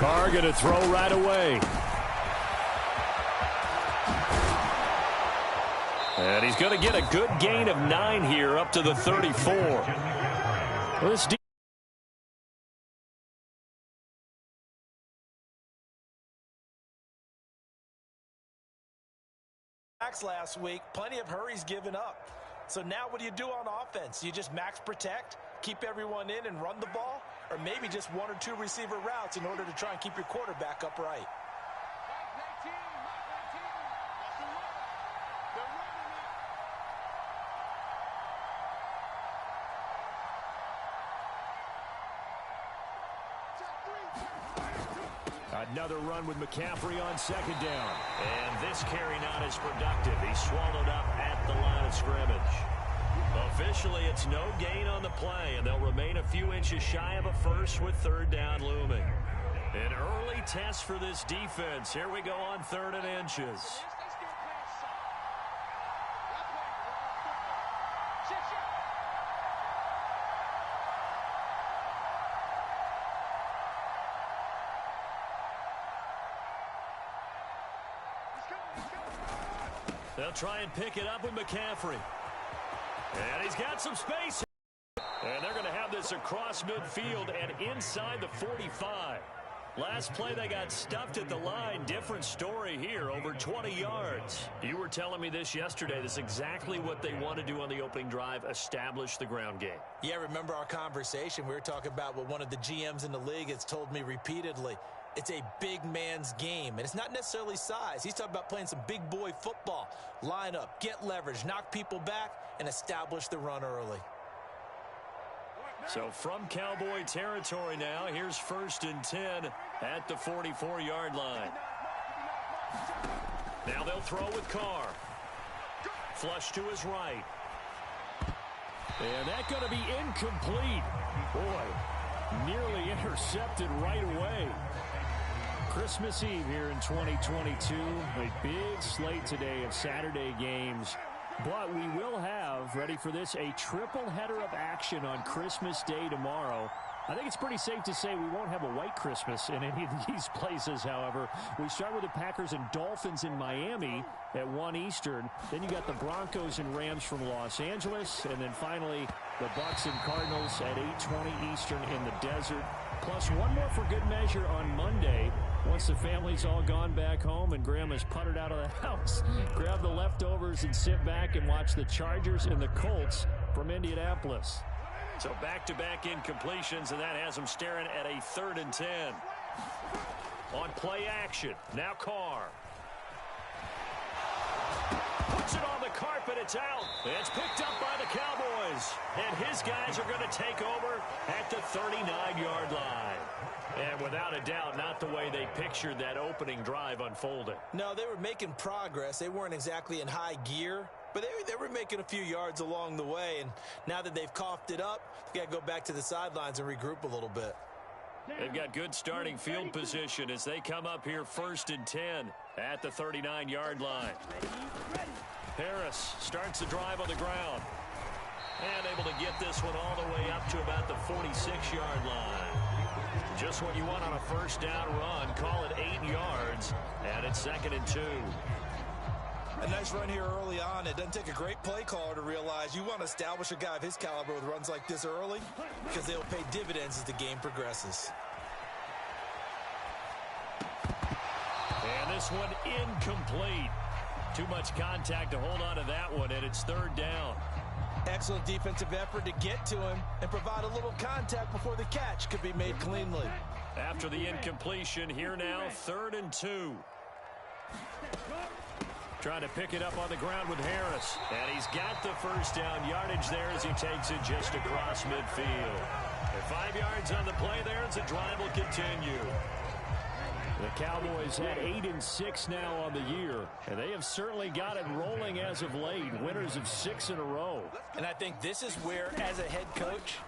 Carr going to throw right away. And he's going to get a good gain of 9 here up to the 34. Well, this last week, plenty of hurries given up. So now what do you do on offense? You just max protect, keep everyone in and run the ball, or maybe just 1 or 2 receiver routes in order to try and keep your quarterback upright. Another run with McCaffrey on 2nd down. And this carry not as productive. He's swallowed up at the line of scrimmage. Officially, it's no gain on the play, and they'll remain a few inches shy of a first with 3rd down looming. An early test for this defense. Here we go on 3rd and inches. They'll try and pick it up with McCaffrey. And he's got some space. And they're going to have this across midfield and inside the 45. Last play they got stuffed at the line. Different story here, over 20 yards. You were telling me this yesterday. This is exactly what they want to do on the opening drive, establish the ground game. Yeah, remember our conversation? We were talking about what one of the GMs in the league has told me repeatedly. It's a big man's game, and it's not necessarily size. He's talking about playing some big boy football. Line up, get leverage, knock people back, and establish the run early. So from Cowboy territory now, here's 1st and 10 at the 44-yard line. Now they'll throw with Carr. Flush to his right. And that's going to be incomplete. Boy, nearly intercepted right away. Christmas Eve here in 2022. A big slate today of Saturday games. But we will have, ready for this, a triple header of action on Christmas Day tomorrow. I think it's pretty safe to say we won't have a white Christmas in any of these places, however. We start with the Packers and Dolphins in Miami at 1 Eastern. Then you got the Broncos and Rams from Los Angeles. And then finally, the Bucs and Cardinals at 8:20 Eastern in the desert. Plus one more for good measure on Monday. Once the family's all gone back home and Grandma's puttered out of the house, grab the leftovers and sit back and watch the Chargers and the Colts from Indianapolis. So back-to-back incompletions, and that has them staring at a 3rd and 10. On play action, now Carr. Puts it on the carpet, it's out. It's picked up by the Cowboys. And his guys are going to take over at the 39-yard line. And without a doubt, not the way they pictured that opening drive unfolding. No, they were making progress. They weren't exactly in high gear, but they were making a few yards along the way. And now that they've coughed it up, they've got to go back to the sidelines and regroup a little bit. They've got good starting field position as they come up here 1st and 10 at the 39-yard line. Harris starts the drive on the ground. And able to get this one all the way up to about the 46-yard line. Just what you want on a 1st down run. Call it 8 yards. And it's 2nd and 2. A nice run here early on. It doesn't take a great play caller to realize you want to establish a guy of his caliber with runs like this early because they'll pay dividends as the game progresses. And this one incomplete. Too much contact to hold on to that one, and it's 3rd down. Excellent defensive effort to get to him and provide a little contact before the catch could be made cleanly. After the incompletion, here now, 3rd and 2. Trying to pick it up on the ground with Harris. And he's got the 1st down yardage there as he takes it just across midfield. And 5 yards on the play there as the drive will continue. The Cowboys had 8-6 now on the year, and they have certainly got it rolling as of late. Winners of 6 in a row. And I think this is where, as a head coach,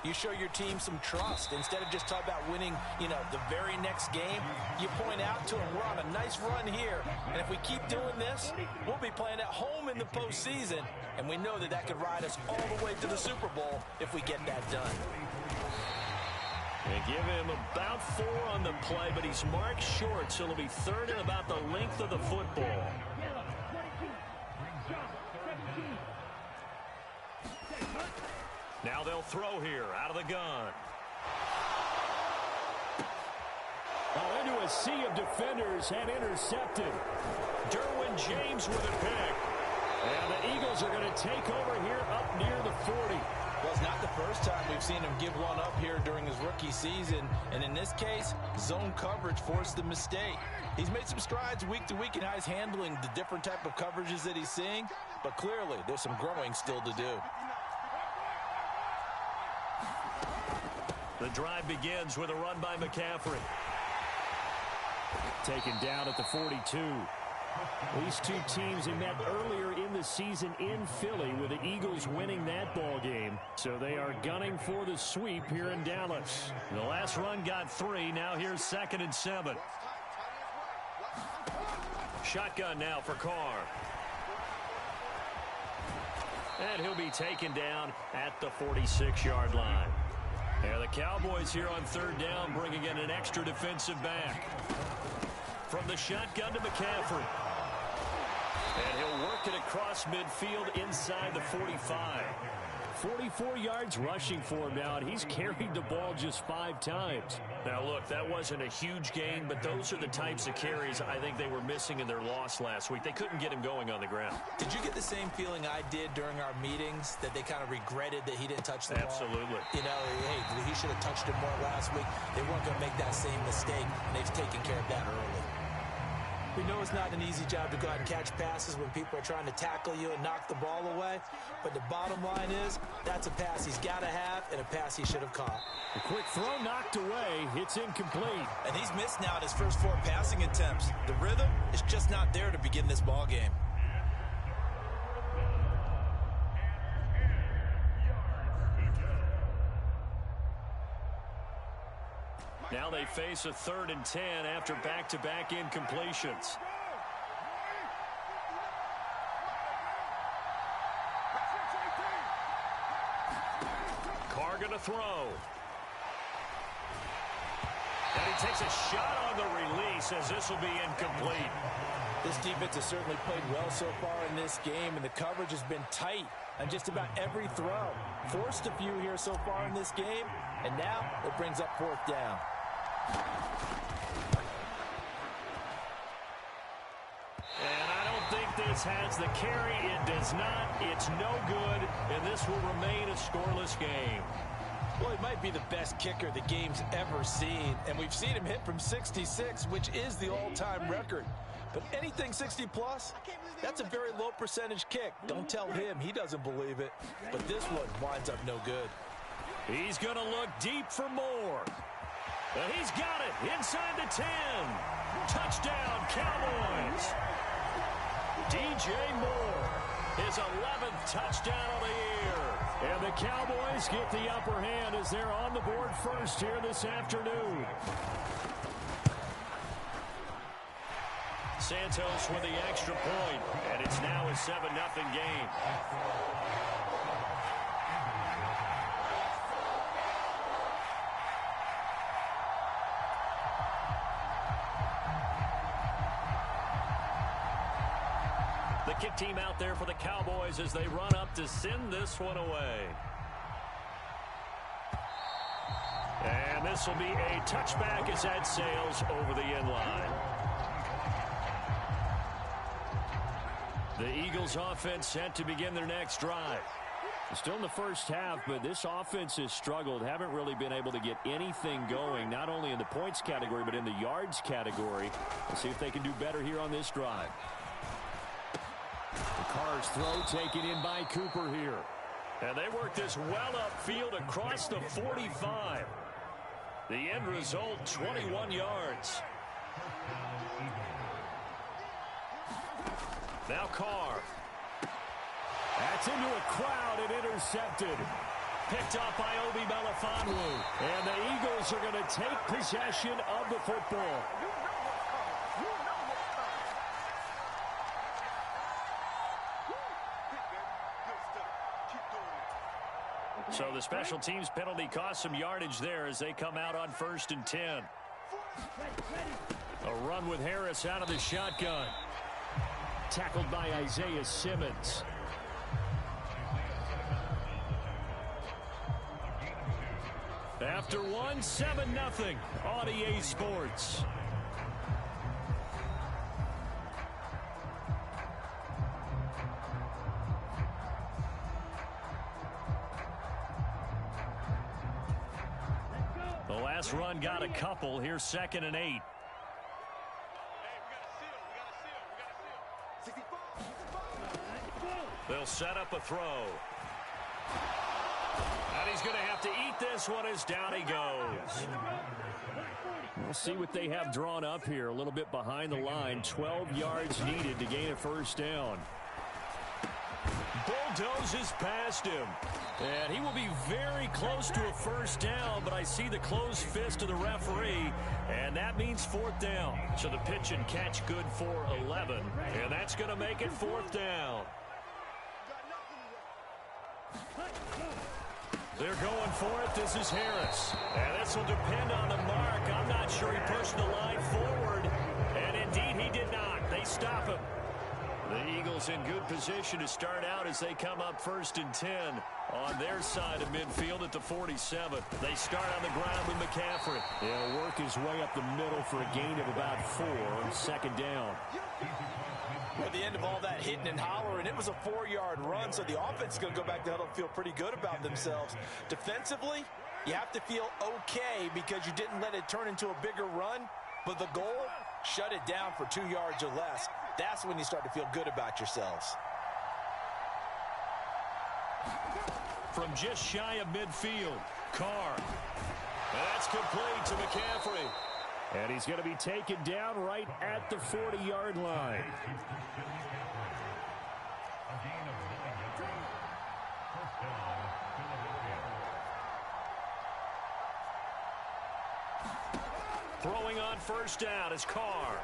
you show your team some trust. Instead of just talking about winning, the very next game, you point out to them, we're on a nice run here, and if we keep doing this, we'll be playing at home in the postseason, and we know that could ride us all the way to the Super Bowl if we get that done. And give him about 4 on the play, but he's marked short, so it'll be third and about the length of the football. Now they'll throw here out of the gun. Oh, into a sea of defenders and intercepted. Derwin James with a pick. And the Eagles are going to take over here up near the 40. Well, it's not the first time we've seen him give one up here during his rookie season. And in this case, zone coverage forced the mistake. He's made some strides week to week in how he's handling the different type of coverages that he's seeing. But clearly, there's some growing still to do. The drive begins with a run by McCaffrey. Taken down at the 42. These two teams had met earlier in the season in Philly with the Eagles winning that ball game. So they are gunning for the sweep here in Dallas. The last run got 3. Now here's 2nd and 7. Shotgun now for Carr. And he'll be taken down at the 46-yard line. And the Cowboys here on 3rd down, bringing in an extra defensive back. From the shotgun to McCaffrey. And he'll work it across midfield inside the 45. 44 yards rushing for him now, and he's carried the ball just 5 times. Now, look, that wasn't a huge gain, but those are the types of carries I think they were missing in their loss last week. They couldn't get him going on the ground. Did you get the same feeling I did during our meetings, that they kind of regretted that he didn't touch the ball? Absolutely. You know, hey, he should have touched it more last week. They weren't going to make that same mistake, and they've taken care of that early. We know it's not an easy job to go out and catch passes when people are trying to tackle you and knock the ball away. But the bottom line is, that's a pass he's got to have and a pass he should have caught. A quick throw knocked away. It's incomplete. And he's missed now in his first 4 passing attempts. The rhythm is just not there to begin this ball game. Now they face a 3rd and 10 after back-to-back incompletions. Carr going to throw. And he takes a shot on the release as this will be incomplete. This defense has certainly played well so far in this game, and the coverage has been tight on just about every throw. Forced a few here so far in this game, and now it brings up 4th down. And I don't think this has the carry. It does not. It's no good, and this will remain a scoreless game. Well, he might be the best kicker the game's ever seen, and we've seen him hit from 66, which is the all-time record. But anything 60-plus, that's a very low percentage kick. Don't tell him he doesn't believe it. But this one winds up no good. He's going to look deep for more. And he's got it inside the 10. Touchdown, Cowboys. DJ Moore, his 11th touchdown of the year. And the Cowboys get the upper hand as they're on the board first here this afternoon. Santos with the extra point, and it's now a 7-0 game. The kick team out there for the Cowboys as they run up to send this one away. And this will be a touchback as that sails over the end line. The Eagles offense set to begin their next drive. Still in the first half, but this offense has struggled. Haven't really been able to get anything going, not only in the points category, but in the yards category. Let's see if they can do better here on this drive. The Carr's throw taken in by Cooper here. And they work this well upfield across the 45. The end result, 21 yards. Now Carr. That's into a crowd and intercepted. Picked up by Obi Melifonwu. And the Eagles are going to take possession of the football. So the special teams penalty cost some yardage there as they come out on 1st and 10. A run with Harris out of the shotgun. Tackled by Isaiah Simmons. After one, 7-0 on EA Sports. The last run got a couple. Here's 2nd and 8. They'll set up a throw. And he's going to have to eat this one as down he goes. We'll see what they have drawn up here. A little bit behind the line. 12 yards needed to gain a 1st down. Bulldozes past him. And he will be very close to a 1st down, but I see the closed fist of the referee, and that means 4th down. So the pitch and catch good for 11, and that's going to make it 4th down. They're going for it. This is Harris. And this will depend on the mark. I'm not sure he pushed the line forward, and indeed he did not. They stop him. The Eagles in good position to start out as they come up 1st and 10 on their side of midfield at the 47. They start on the ground with McCaffrey. He'll work his way up the middle for a gain of about 4 on 2nd down. At the end of all that hitting and hollering, it was a 4-yard run, so the offense is going to go back to huddle and feel pretty good about themselves. Defensively, you have to feel okay because you didn't let it turn into a bigger run, but the goal, shut it down for 2 yards or less. That's when you start to feel good about yourselves. From just shy of midfield, Carr. And that's complete to McCaffrey. And he's going to be taken down right at the 40-yard line. Throwing on 1st down is Carr.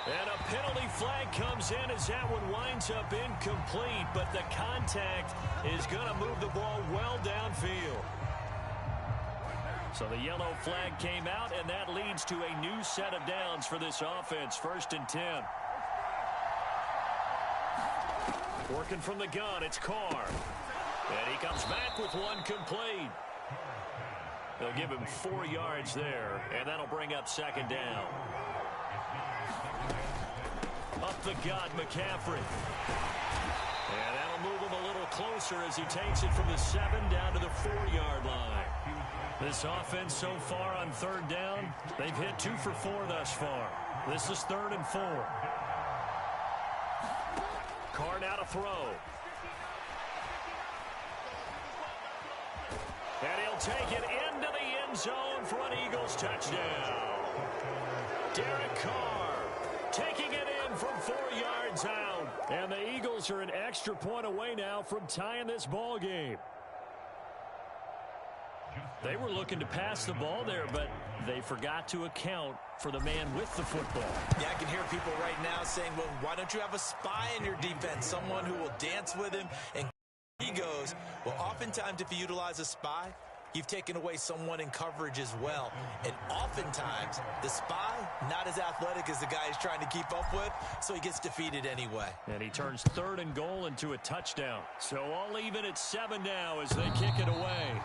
And a penalty flag comes in as that one winds up incomplete, but the contact is going to move the ball well downfield. So the yellow flag came out, and that leads to a new set of downs for this offense. 1st and 10. Working from the gun, it's Carr. And he comes back with one complete. They'll give him 4 yards there, and that'll bring up 2nd down. Up the gut, McCaffrey. And that'll move him a little closer as he takes it from the 7 down to the 4-yard line. This offense so far on 3rd down, they've hit 2 for 4 thus far. This is 3rd and 4. Carr now to throw. And he'll take it into the end zone for an Eagles touchdown. Derek Carr taking it in from 4 yards out. And the Eagles are an extra point away now from tying this ball game. They were looking to pass the ball there, but they forgot to account for the man with the football. Yeah, I can hear people right now saying, well, why don't you have a spy in your defense, someone who will dance with him? And he goes, well, oftentimes if you utilize a spy, you've taken away someone in coverage as well. And oftentimes, the spy, not as athletic as the guy he's trying to keep up with, so he gets defeated anyway. And he turns 3rd and goal into a touchdown. So all even at 7 now as they kick it away.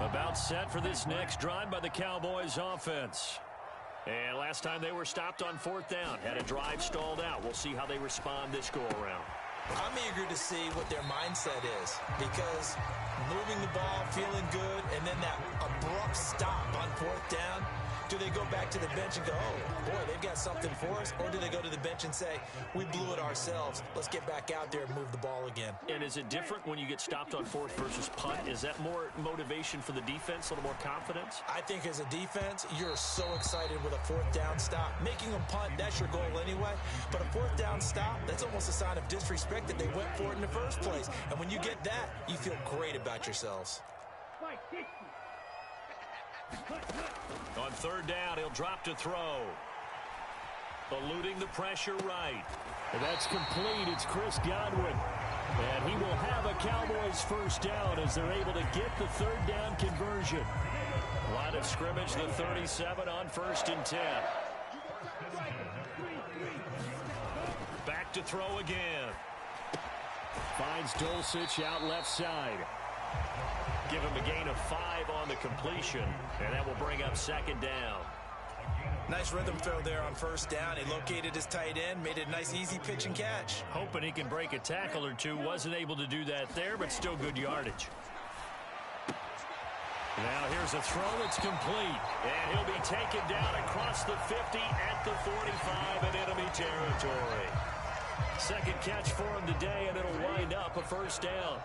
About set for this next drive by the Cowboys offense. And last time they were stopped on 4th down, had a drive stalled out. We'll see how they respond this go-around. I'm eager to see what their mindset is, because moving the ball, feeling good, and then that abrupt stop on 4th down, do they go back to the bench and go, oh, boy, they've got something for us? Or do they go to the bench and say, we blew it ourselves. Let's get back out there and move the ball again. And is it different when you get stopped on 4th versus punt? Is that more motivation for the defense, a little more confidence? I think as a defense, you're so excited with a 4th down stop. Making them punt, that's your goal anyway. But a 4th down stop, that's almost a sign of disrespect that they went for it in the first place. And when you get that, you feel great about yourselves. On third down, he'll drop to throw. Eluding the pressure right. And that's complete. It's Chris Godwin. And he will have a Cowboys first down as they're able to get the third down conversion. Line of scrimmage, the 37 on 1st and 10. Back to throw again. Finds Dulcich out left side. Give him a gain of 5 on the completion, and that will bring up 2nd down. Nice rhythm throw there on 1st down. He located his tight end, made it a nice, easy pitch and catch. Hoping he can break a tackle or two. Wasn't able to do that there, but still good yardage. Now here's a throw. It's complete. And he'll be taken down across the 50 at the 45 in enemy territory. Second catch for him today, and it'll wind up a first down.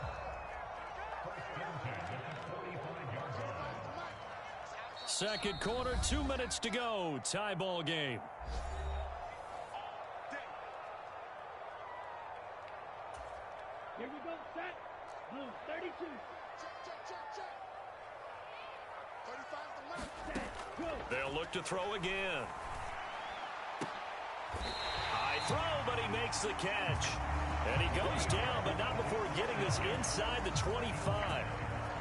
Second quarter, 2 minutes to go. Tie ball game. Here we go, set. Blue, 32. They'll look to throw again. High throw, but he makes the catch. And he goes down, but not before getting this inside the 25.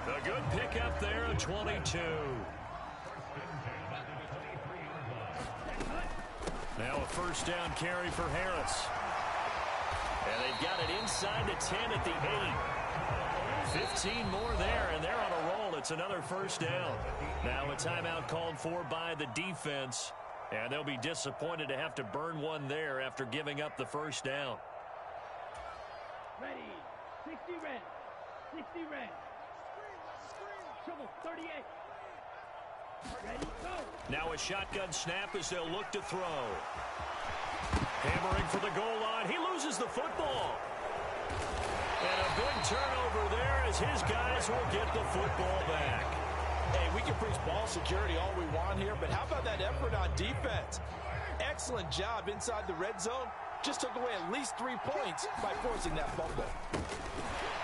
A good pickup there, a 22. Now a first down carry for Harris. And they've got it inside the 10 at the 8. 15 more there, and they're on a roll. It's another first down. Now a timeout called for by the defense, and they'll be disappointed to have to burn one there after giving up the first down. Ready. 60 red. 60 red. Trouble, 38. Ready, go. Now a shotgun snap as they'll look to throw. Hammering for the goal line. He loses the football. And a big turnover there as his guys will get the football back. Hey, we can preach ball security all we want here, but how about that effort on defense? Excellent job inside the red zone. Just took away at least 3 points by forcing that fumble.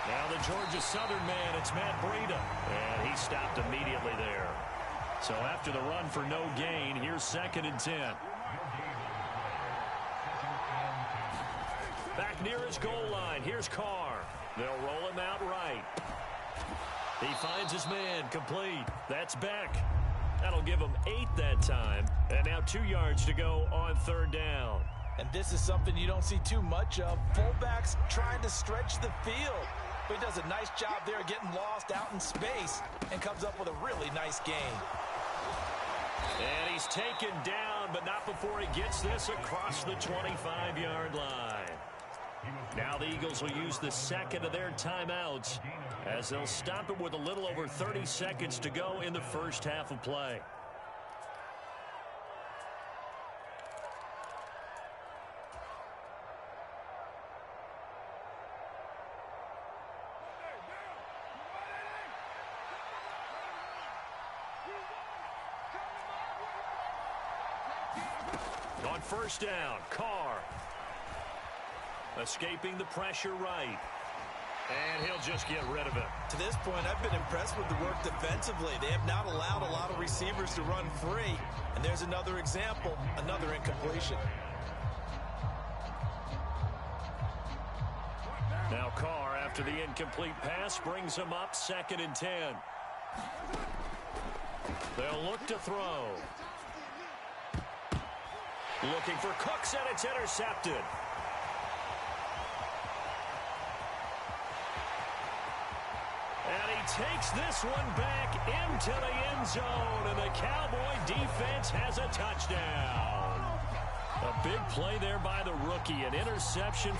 Now the Georgia Southern man, it's Matt Breida. And he stopped immediately there. So after the run for no gain, here's 2nd and 10. Back near his goal line. Here's Carr. They'll roll him out right. He finds his man, complete. That's Beck. That'll give him 8 that time. And now 2 yards to go on 3rd down. And this is something you don't see too much of. Fullbacks trying to stretch the field. But he does a nice job there getting lost out in space and comes up with a really nice gain. And he's taken down, but not before he gets this across the 25-yard line. Now the Eagles will use the second of their timeouts as they'll stop it with a little over 30 seconds to go in the first half of play. On first down, Carr. Escaping the pressure right. And he'll just get rid of it. To this point, I've been impressed with the work defensively. They have not allowed a lot of receivers to run free. And there's another example, another incompletion. Now Carr, after the incomplete pass, brings him up 2nd and 10. They'll look to throw. Looking for Cooks, and it's intercepted. And he takes this one back into the end zone, and the Cowboy defense has a touchdown. A big play there by the rookie, an interception.